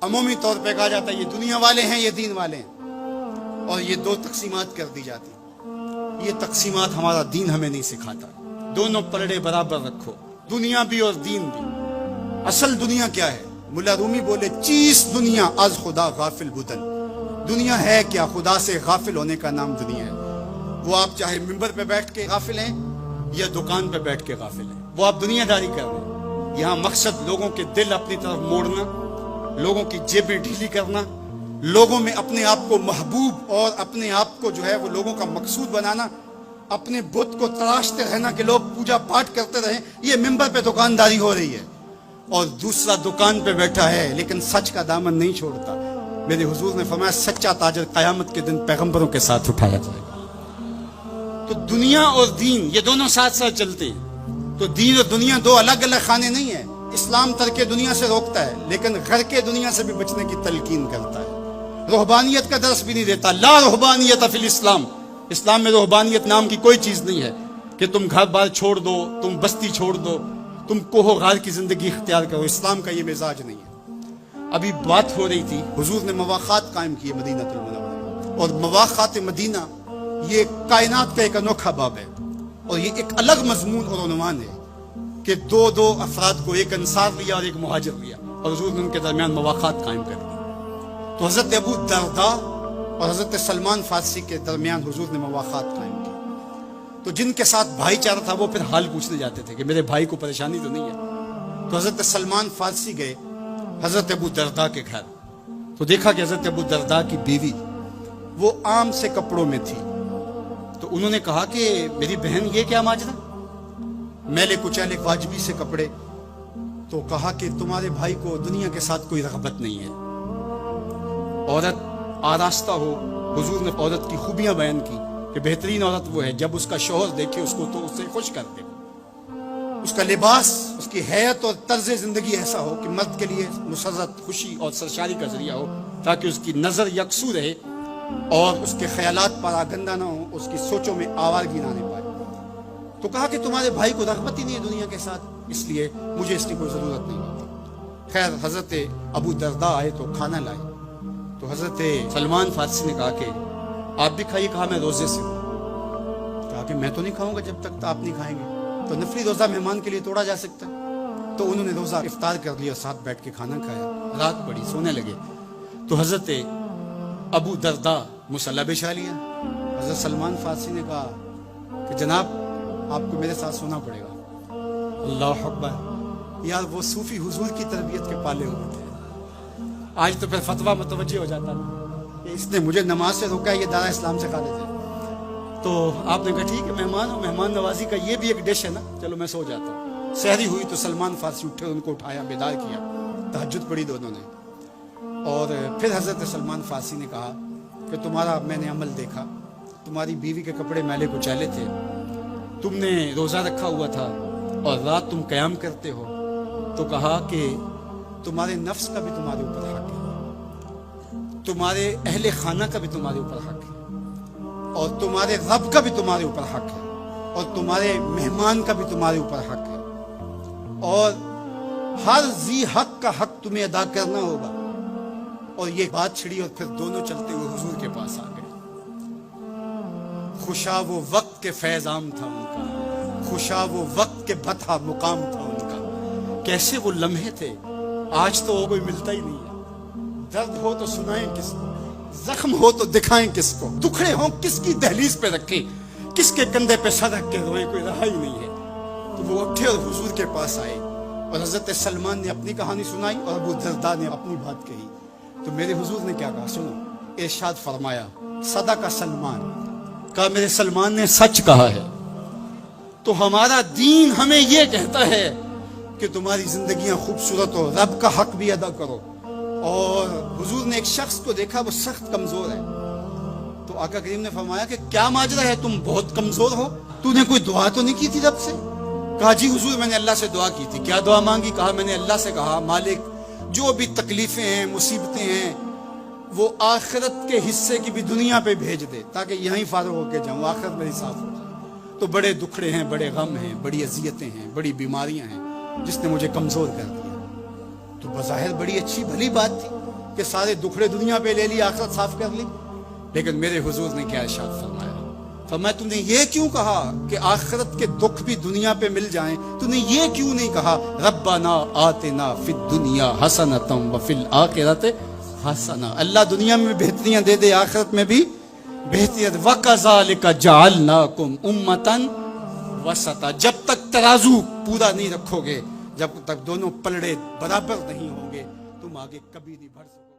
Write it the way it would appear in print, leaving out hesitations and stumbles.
عمومی طور پہ کہا جاتا ہے یہ دنیا والے ہیں، یہ دین والے ہیں، اور یہ دو تقسیمات کر دی جاتی. یہ تقسیمات ہمارا دین ہمیں نہیں سکھاتا. دونوں پلڑے برابر رکھو، دنیا بھی اور دین بھی. اصل دنیا کیا ہے؟ ملا رومی بولے چیز دنیا از خدا غافل بدن. دنیا ہے کیا؟ خدا سے غافل ہونے کا نام دنیا ہے. وہ آپ چاہے ممبر پہ بیٹھ کے غافل ہیں یا دکان پہ بیٹھ کے غافل ہیں، وہ آپ دنیا داری کر رہے ہیں. یہاں مقصد لوگوں کے دل اپنی طرف موڑنا، لوگوں کی جیبیں ڈھیلی کرنا، لوگوں میں اپنے آپ کو محبوب اور اپنے آپ کو جو ہے وہ لوگوں کا مقصود بنانا، اپنے بت کو تراشتے رہنا کہ لوگ پوجا پاٹ کرتے رہیں. یہ ممبر پہ دکانداری ہو رہی ہے. اور دوسرا دکان پہ بیٹھا ہے لیکن سچ کا دامن نہیں چھوڑتا. میرے حضور نے فرمایا سچا تاجر قیامت کے دن پیغمبروں کے ساتھ اٹھایا جائے گا. تو دنیا اور دین یہ دونوں ساتھ ساتھ چلتے ہیں. تو دین اور دنیا دو الگ الگ خانے نہیں ہیں. اسلام ترک دنیا سے روکتا ہے لیکن گھر کے دنیا سے بھی بچنے کی تلقین کرتا ہے. رہبانیت کا درس بھی نہیں دیتا. لا رہبانیت فی الاسلام. اسلام میں رہبانیت نام کی کوئی چیز نہیں ہے کہ تم گھر بار چھوڑ دو، تم بستی چھوڑ دو، تم کوہ غار کی زندگی اختیار کرو. اسلام کا یہ مزاج نہیں ہے. ابھی بات ہو رہی تھی، حضور نے مواخات قائم کیے مدینہ المنورہ، اور مواخات مدینہ یہ کائنات کا ایک انوکھا باب ہے، اور یہ ایک الگ مضمون اور عنوان ہے کہ دو افراد کو، ایک انصار لیا اور ایک مہاجر لیا، اور حضور نے ان کے درمیان مواخات قائم کر دی. تو حضرت ابو درداء اور حضرت سلمان فارسی کے درمیان حضور نے مواخات قائم کی. تو جن کے ساتھ بھائی چارہ تھا وہ پھر حال پوچھنے جاتے تھے کہ میرے بھائی کو پریشانی تو نہیں ہے. تو حضرت سلمان فارسی گئے حضرت ابو درداء کے گھر. تو دیکھا کہ حضرت ابو درداء کی بیوی وہ عام سے کپڑوں میں تھی. تو انہوں نے کہا کہ میری بہن یہ کیا ماجرا، میلے کچیلے واجبی سے کپڑے. تو کہا کہ تمہارے بھائی کو دنیا کے ساتھ کوئی رغبت نہیں ہے. عورت آراستہ ہو. حضور نے عورت کی خوبیاں بیان کی کہ بہترین عورت وہ ہے جب اس کا شوہر دیکھے اس کو تو اسے خوش کر دے. اس کا لباس، اس کی حیت اور طرز زندگی ایسا ہو کہ مرد کے لیے مسرت، خوشی اور سرشاری کا ذریعہ ہو، تاکہ اس کی نظر یکسو رہے اور اس کے خیالات پر آگندہ نہ ہو، اس کی سوچوں میں آوارگی نہ آنے پائے. تو کہا کہ تمہارے بھائی کو رغبت ہی نہیں ہے دنیا کے ساتھ، اس لیے مجھے اس کی کوئی ضرورت نہیں ہوتی. خیر حضرت ابو درداء آئے تو کھانا لائے. تو حضرت سلمان فارسی نے کہا کہ آپ بھی کھائیے. کہا میں روزے سے ہوں. کہا کہ میں تو نہیں کھاؤں گا جب تک آپ نہیں کھائیں گے. تو نفلی روزہ مہمان کے لیے توڑا جا سکتا ہے. تو انہوں نے روزہ افطار کر لیا اور ساتھ بیٹھ کے کھانا کھایا. رات پڑی، سونے لگے. تو حضرت ابو درداء مصلی بچھا لیا. حضرت سلمان فارسی نے کہا کہ جناب آپ کو میرے ساتھ سونا پڑے گا. اللہ اکبر. یار وہ صوفی حضور کی تربیت کے پالے ہوئے تھے. آج تو پھر فتویٰ متوجہ ہو جاتا کہ اس نے مجھے نماز سے روکا ہے، یہ دارا اسلام سے کھاتے تھے. تو آپ نے کہا ٹھیک ہے، مہمان ہو، مہمان نوازی کا یہ بھی ایک ڈش ہے نا، چلو میں سو جاتا ہوں. سحری ہوئی تو سلمان فارسی اٹھے، ان کو اٹھایا، بیدار کیا. تہجد پڑھی دونوں نے. اور پھر حضرت سلمان فارسی نے کہا کہ تمہارا میں نے عمل دیکھا، تمہاری بیوی کے کپڑے میلے کچیلے تھے، تم نے روزہ رکھا ہوا تھا اور رات تم قیام کرتے ہو. تو کہا کہ تمہارے نفس کا بھی تمہارے اوپر حق ہے، تمہارے اہل خانہ کا بھی تمہارے اوپر حق ہے، اور تمہارے رب کا بھی تمہارے اوپر حق ہے، اور تمہارے مہمان کا بھی تمہارے اوپر حق ہے، اور ہر ذی حق کا حق تمہیں ادا کرنا ہوگا. اور یہ بات چھڑی اور پھر دونوں چلتے ہوئے حضور کے پاس آ گئے. خوشا وہ وقت کے فیض عام تھا ان کا، خوشا وہ وقت کے بطحا مقام تھا ان کا. کیسے وہ لمحے تھے، آج تو کوئی ملتا ہی نہیں ہے. درد ہو تو سنائیں کس کو، زخم ہو تو دکھائیں کس کو، دکھڑے ہوں کس کی دہلیز پہ رکھیں، کس کے کندھے پہ سر رکھ کے روئیں، کوئی رہا ہی نہیں ہے. تو وہ اٹھے اور حضور کے پاس آئے، اور حضرت سلمان نے اپنی کہانی سنائی اور ابو درداء نے اپنی بات کہی. تو میرے حضور نے کیا کہا سنو. ارشاد فرمایا صدق سلمان، کہا میرے سلمان نے سچ کہا ہے. تو ہمارا دین ہمیں یہ کہتا ہے کہ تمہاری زندگیاں خوبصورت ہو، رب کا حق بھی ادا کرو. اور حضور نے ایک شخص کو دیکھا وہ سخت کمزور ہے. تو آقا کریم نے فرمایا کہ کیا ماجرا ہے، تم بہت کمزور ہو، تو نے کوئی دعا تو نہیں کی تھی رب سے؟ کہا جی حضور میں نے اللہ سے دعا کی تھی. کیا دعا مانگی؟ کہا میں نے اللہ سے کہا مالک جو بھی تکلیفیں ہیں، مصیبتیں ہیں، وہ آخرت کے حصے کی بھی دنیا پہ بھیج دے تاکہ یہیں فارغ ہو کے جاؤں، آخرت میری صاف ہو جائے. تو بڑے دکھڑے ہیں، بڑے غم ہیں، بڑی اذیتیں ہیں، بڑی بیماریاں ہیں جس نے مجھے کمزور کر دیا. تو بظاہر بڑی اچھی بھلی بات تھی. کہ سارے دکھڑے دنیا پہ لے لی, آخرت صاف کر لی. لیکن میرے حضور نے کیا ارشاد فرمایا, فرمایا تم نے یہ کیوں کہا کہ آخرت کے دکھ بھی دنیا پہ مل جائیں, تم نے یہ کیوں نہیں کہا ربنا آتنا فی الدنیا حسنۃ وفی الآخرۃ حسنہ, اللہ دنیا میں بہتریاں دے دے, آخرت میں بھی بہتریاں. وَكَذَلِكَ جَعَلْنَاكُمْ أُمَّةً وَسَطًا, جب تک ترازو پورا نہیں رکھو گے, جب تک دونوں پلڑے برابر نہیں ہوں گے, تم آگے کبھی نہیں بڑھ سکتے.